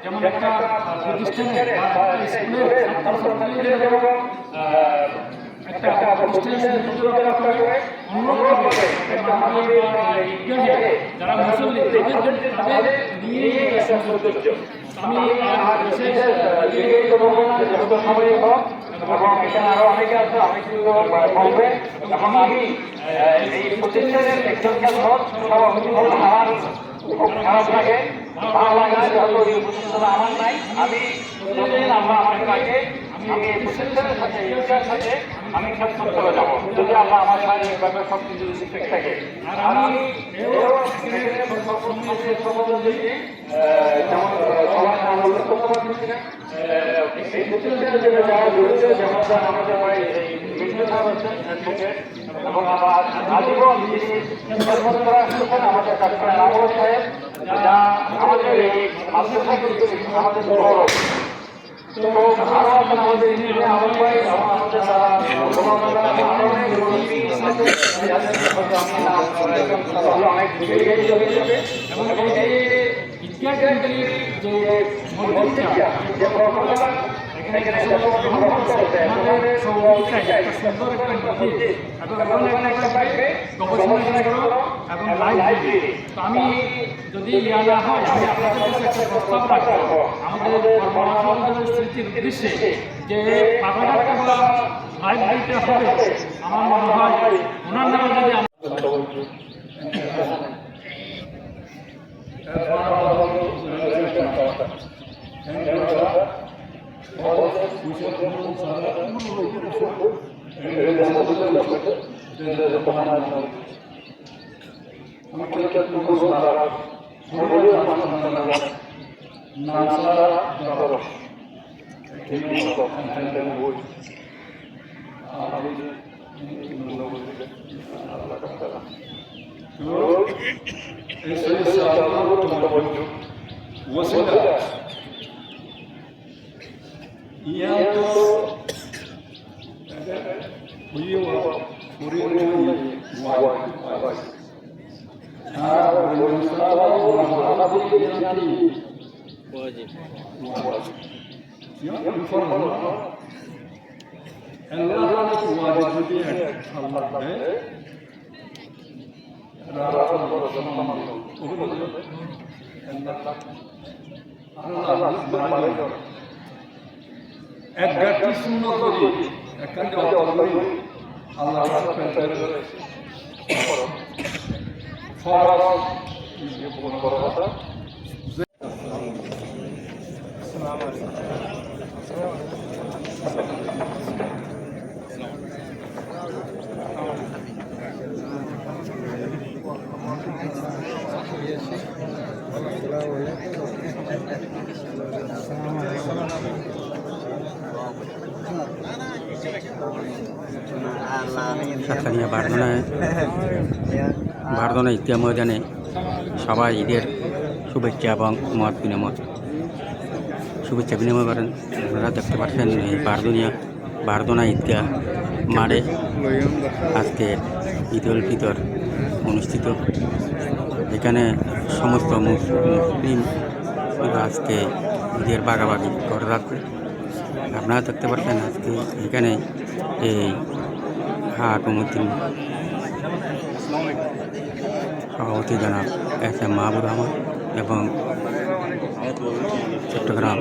যেমন একটা প্রতিষ্ঠানে বা একটা স্কুলের ছাত্রছাত্রীদের যেমন একটা প্রতিষ্ঠানের সৌন্দর্য রক্ষা করে, অন্যভাবে মাহফিলে বা ঈদগাহে যারা মুসল্লি তাদের নিয়ে একটা সৌন্দর্য। আমি বিশেষ যত সময় হোক এবং এখানে আরো অনেকে আছে, আমি কিন্তু বলবে এবং আমি এই প্রতিষ্ঠানের একজন আমার খুব খারাপ লাগে, ভালো লাগে না, যত এই প্রতিষ্ঠান আমার নাই। আমি আল্লাহ আমাকে লাগে, আমি এই প্রতিষ্ঠানের সাথে ইচ্ছার সাথে আমি কাজ করতে যাবো, যদি আল্লাহ আমার শারীরিক ব্যাপারে সব কিছু ঠিক থাকে। আর আমি যেমন সবাই আনন্দ করতে পারছি না, এই প্রতিষ্ঠানের জন্য যারা জড়িত, যেমন আমাদের ভাই মিন্টু সাহেব আছেন এবং আমার আজীবন আসতেছেন আমাদের ডাক্তার রাহুল সাহেব, যা আমাদের এই মাদ্রাসা কিন্তু আমাদের গৌরব। তো আরো আছেন আমাদের ইঞ্জিনিয়ার আহমদ ভাই এবং আমাদের অনেক এবং এই যে ঈদগাহ কেন্দ্রের যে মসজিদটা, যে প্রকল্পটা এখানে আমাদের সৌভাগ্যটাই একটা সুন্দর একটা মসজিদ এবং এখানে একটা থাকবে গবেষণা কেন্দ্র এবং লাইব্রেরি। তো আমি যদি ইয়া না হয়, আমি আপনাদের কাছে একটা প্রস্তাব রাখবো আমাদের কর্মসংস্থানের স্মৃতির উদ্দেশ্যে, যে পাগলাটা লাইব্রেরিটা হবে, আমার মনে হয় ওনার নামে যদি এক গাছটি শূন্য করি একখানকে অতগুলি আল্লাহ সাতকানিয়া বারদোনা ঈদগাহ ময়দানে সবাই ঈদের শুভেচ্ছা এবং মত বিনিময় শুভেচ্ছা বিনিময় করেন। আপনারা দেখতে পাচ্ছেন এই বারদোনা ঈদগাহ মাঠে আজকে ঈদ উল ফিতর অনুষ্ঠিত। এখানে সমস্ত মুসলিম আজকে ঈদের ভাগাভাগি করে রাখবে। আপনারা দেখতে পাচ্ছেন আজকে এখানে এই হাকুমুদ্দিন সভাপতি জনাব SM মাহবুব রহমান এবং চট্টগ্রাম